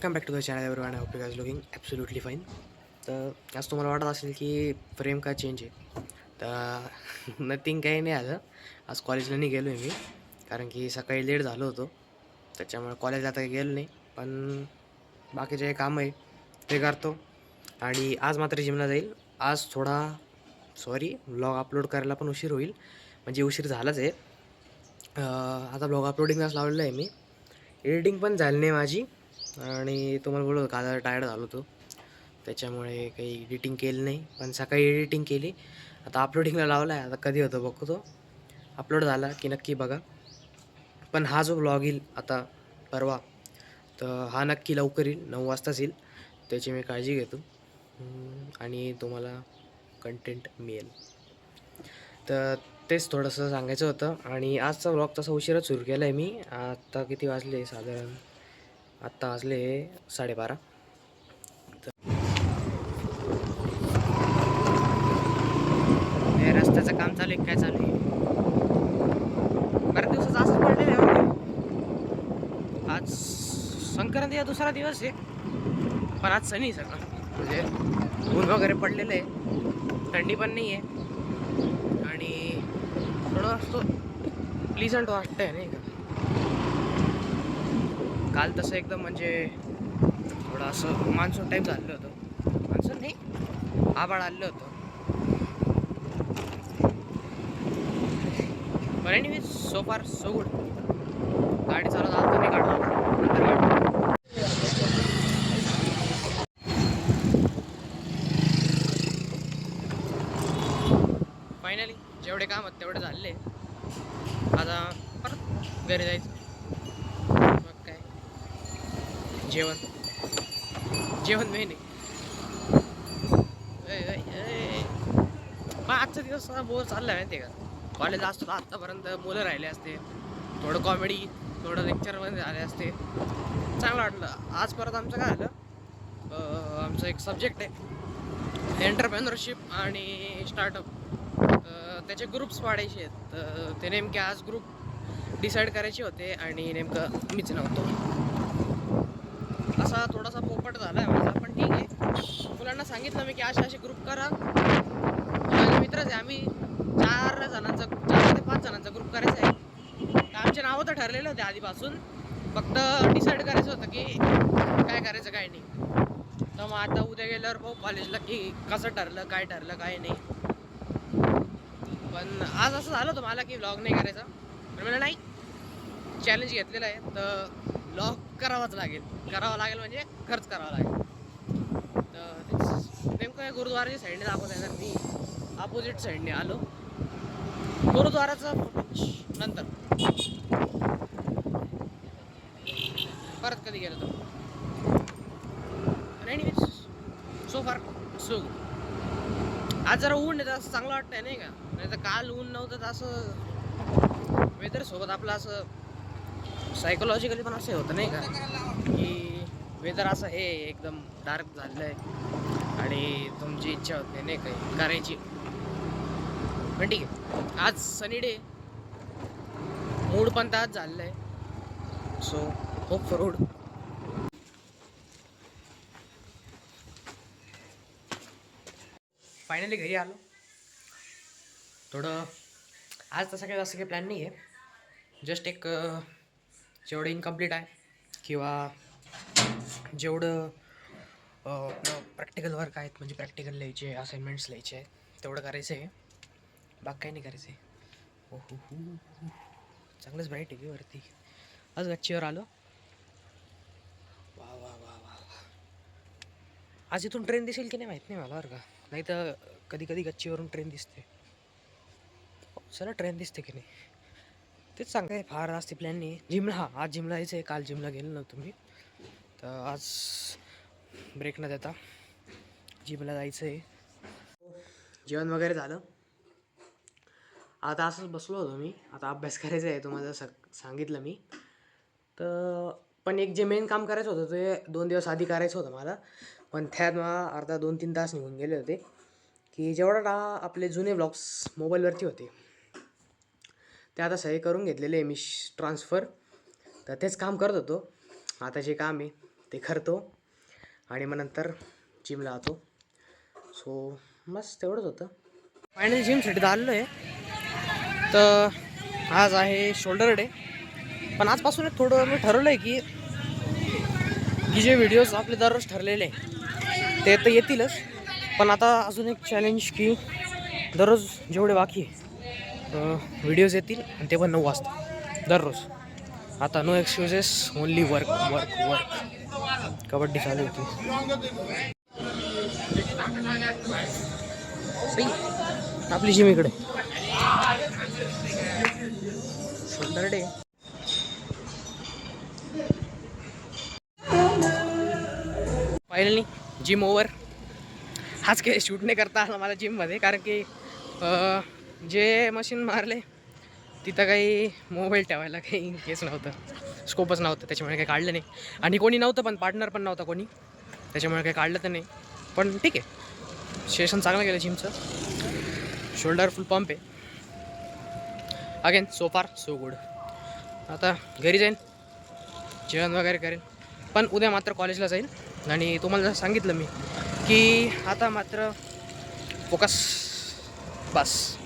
Welcome back to the channel everyone. I hope you guys looking absolutely fine. तर आज तुम्हाला वाटत असेल की फ्रेम का चेंज आहे. तर नथिंग काही नाही आलं. आज कॉलेजला नाही गेलो आहे मी, कारण की सकाळी लेट झालो होतो. त्याच्यामुळे कॉलेजला आता गेलो नाही, पण बाकीचे जे कामं आहे ते करतो. आणि आज मात्र जिमला जाईल. आज थोडा व्लॉग अपलोड करायला पण उशीर होईल, म्हणजे उशीर झालाच आहे. आता ब्लॉग अपलोडिंगलाच लावलेलं आहे मी. एडिटिंग पण झाली नाही माझी, आणि तुम्हाला बोललो काल टायर्ड झालो होतो, त्याच्यामुळे काही एडिटिंग केली नाही. पण सकाळी एडिटिंग केली, आता अपलोडिंगला लावला आहे. आता कधी होतं बघतो, अपलोड झाला की नक्की बघा. पण हा जो ब्लॉग येईल आता परवा, तर हा नक्की लवकर येईल, 9 वाजताच येईल. त्याची मी काळजी घेतो, आणि तुम्हाला कंटेंट मिळेल. तर तेच थोडंसं सांगायचं होतं. आणि आजचा ब्लॉग तसा उशिराच सुरू केला आहे मी. आत्ता किती वाजले, साधारण आत्ता वाजले 12:30. हे रस्त्याचं काम चालू आहे, काय चालू आहे? बऱ्याच दिवसाचं असंच पडलेलं आहे बरं का. आज संक्रांती हा दुसरा दिवस आहे, पण आज सनी सगळं, म्हणजे ऊन वगैरे पडलेलं आहे, थंडी पण नाही आहे, आणि थोडं असं प्लीजंट वाटतंय नाही का. काल तसं एकदम म्हणजे थोडं असं मान्सून टाईप झालं होतं. मान्सून नाही, आभाळ आलं होतं. पण एनिवेज सो फार सो गुड. गाडी चालवत आलं तर नाही काढला, नंतर काढतो. फायनली जेवढे काम आहेत तेवढे झाले. आता परत घरी जायचं. मग काय, जेवण जेवण मेन आहे. मग आजचा दिवस बोर चालला माहिती आहे का. कॉलेज असतो तर आत्तापर्यंत मुलं राहिले असते, थोडं कॉमेडी, थोडं लेक्चरमध्ये झाले असते, चांगलं वाटलं. आज परत आमचं काय झालं, आमचं एक सब्जेक्ट आहे एंटरप्रेन्योरशिप आणि स्टार्टअप. त्याचे ग्रुप्स पाडायचे आहेत. तर ते नेमके आज ग्रुप डिसाईड करायचे होते, आणि नेमकं मीच नव्हतो. असा थोडासा पोपट झाला आहे माझा, पण ठीक आहे. मुलांना सांगितलं मी की असे ग्रुप करा. माझे मित्रच आहे, आम्ही 4 ते 5 जणांचा ग्रुप करायचा आहे. तर आमचे नावं तर ठरलेले होते आधीपासून, फक्त डिसाईड करायचं होतं की काय करायचं काय नाही. तर मग आता उद्या गेल्यावर भाऊ कॉलेजला की कसं ठरलं, काय ठरलं काय नाही. पण आज असं झालं होतं मला की व्लॉग नाही करायचा, पण मला नाही, चॅलेंज घेतलेलं आहे तर व्लॉग करावाच लागेल. म्हणजे खर्च करावा लागेल. तर तेच नेमकं गुरुद्वाराच्या साईडने दाखवत आहे. तर मी अपोजिट साईडने आलो, गुरुद्वाराचं नंतर परत कधी गेलो तर. सो फार सो गुड. आज जरा ऊन आहे, असं चांगलं वाटतंय नाही का. नाही तर काल ऊन नव्हतं, तर असं वेदर सोबत आपलं असं सायकोलॉजिकली पण असं होतं नाही का, की वेदर असं हे एकदम डार्क झालेलं आहे आणि तुमची इच्छा होत नाही काही करायची. पण ठीक आहे, आज सनी डे, मूड पण ताज झालेलं आहे. So hope for good. Finally घरी आलो. थोडं आज तसं काही जास्त काही प्लॅन नाही आहे. जस्ट एक जेवढं इनकम्प्लीट आहे किंवा जेवढं आपलं प्रॅक्टिकल वर्क आहेत, म्हणजे प्रॅक्टिकल लिहायचे, असाइनमेंट्स लिहायचे आहे, तेवढं करायचं आहे. बाकी काही नाही करायचं आहे. हो हो हो, चांगलंच ब्राईट आहे की वरती. आज गच्चीवर आलो. वा वा वा वा. आज इथून ट्रेन दिसेल की नाही माहीत नाही मला बरं का. नाही तर कधी कधी गच्चीवरून ट्रेन दिसते. चला ट्रेन दिसते की नाही तेच सांगताय. फार असते प्लॅन नाही. जिमला, हां आज जिमला यायचं आहे. काल जिमला गेलो नव्हतो मी, तर आज ब्रेक न देता जिमला जायचं आहे. जेवण वगैरे झालं. आता असंच बसलो होतो मी. आता अभ्यास करायचा आहे, तुम्हाला सांगितलं मी. तर पण एक जे मेन काम करायचं होतं ते 2 दिवस आधी करायचं होतं मला, पण त्यात मला अर्धा 2-3 तास निघून गेले होते. की जेवढा आपले जुने ब्लॉग्स मोबाईलवरती होते ते आता सही करून घेतलेले आहे मी ट्रान्सफर. तर तेच काम करत होतो. आता जे काम आहे ते करतो आणि मग नंतर जिमला जातो. सो बस तेवढंच होतं. फायनली जिमसाठी आलेलो आहे. तर आज आहे शोल्डर डे. पण आजपासून थोडं मी ठरवलं आहे की जे व्हिडिओज आपले दररोज ठरलेले ते तर येतीलच. पण आता अजून एक चॅलेंज की दररोज जेवढे बाकी व्हिडिओज येतील आणि ते पण 9 वाजता दररोज. आता no excuses, only work work work. Kabaddi चालू होती. सही आपली जिम इकडे. Shoulder day. Finally gym over. आज काही शूट नाही करता आला मला जिममध्ये, कारण की जे मशीन मारले तिथं काही मोबाईल ठेवायला काही केस नव्हतं, स्कोपच नव्हतं. त्याच्यामुळे काही काढलं नाही आणि कोणी नव्हतं, पण पार्टनर पण नव्हता कोणी. त्याच्यामुळे काही काढलं तर नाही. पण ठीक आहे, सेशन चांगलं गेलं जिमचं. शोल्डर फुल पंप आहे. अगेन सो फार सो गुड. आता घरी जाईन, जेवण वगैरे करेन. पण उद्या मात्र कॉलेजला जाईल. आणि तुम्हाला जसं सांगितलं मी की आता मात्र फोकस, बस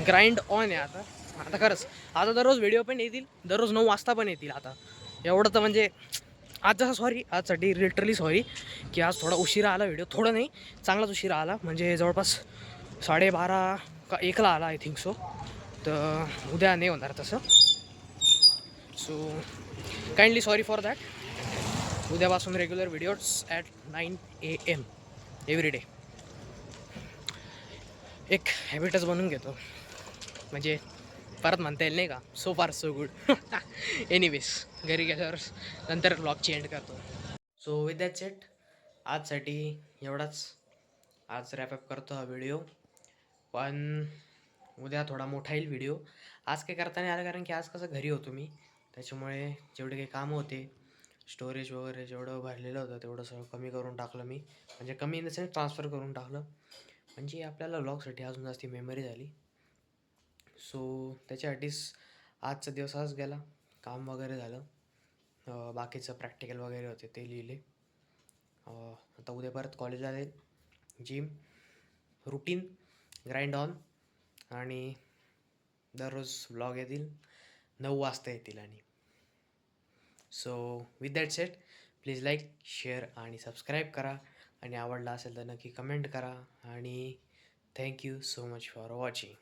ग्राइंड ऑन आहे आता. आता खरंच आता दररोज व्हिडिओ पण येतील, दररोज 9 वाजता पण येतील. आता एवढं तर म्हणजे आज जसं सॉरी आजसाठी लिटरली सॉरी की आज थोडा उशिरा आला व्हिडिओ. थोडं नाही, चांगलाच उशिरा आला. म्हणजे जवळपास 12:30 का 1ला आला आय थिंक सो. तर उद्या नाही होणार तसं. So kindly sorry for that. उद्यापासून regular videos at 9 AM every day. एक हॅबिटच बनवून घेतो, म्हणजे परत म्हणता येईल नाही का. सो फार सो गुड. एनिवेज घरी गेल्यावर नंतर ब्लॉगची एंड करतो. सो विथ दॅट सेट आजसाठी एवढाच. आज रॅपअप करतो हा व्हिडिओ. पण उद्या थोडा मोठा येईल व्हिडिओ. आज काही करता नाही आलं, कारण की आज कसं घरी होतो मी. त्याच्यामुळे जेवढे काही कामं होते, स्टोरेज वगैरे जेवढं भरलेलं होतं तेवढं सगळं कमी करून टाकलं मी. म्हणजे कमी इन द सेन्स ट्रान्सफर करून टाकलं. म्हणजे आपल्याला व्लॉगसाठी अजून जास्त मेमरी झाली. सो त्याच्यासाठीच आजचा दिवस आज गेला. काम वगैरे झालं, बाकीचं प्रॅक्टिकल वगैरे होते ते लिहिले. आता उद्या परत कॉलेजला जाईल. Gym routine grind on. आणि दररोज व्लॉग येतील, 9 वाजता येतील. आणि so with that set please like, share आणि सबस्क्राईब करा. आणि आवडला असेल तर नक्की कमेंट करा. आणि thank you so much for watching.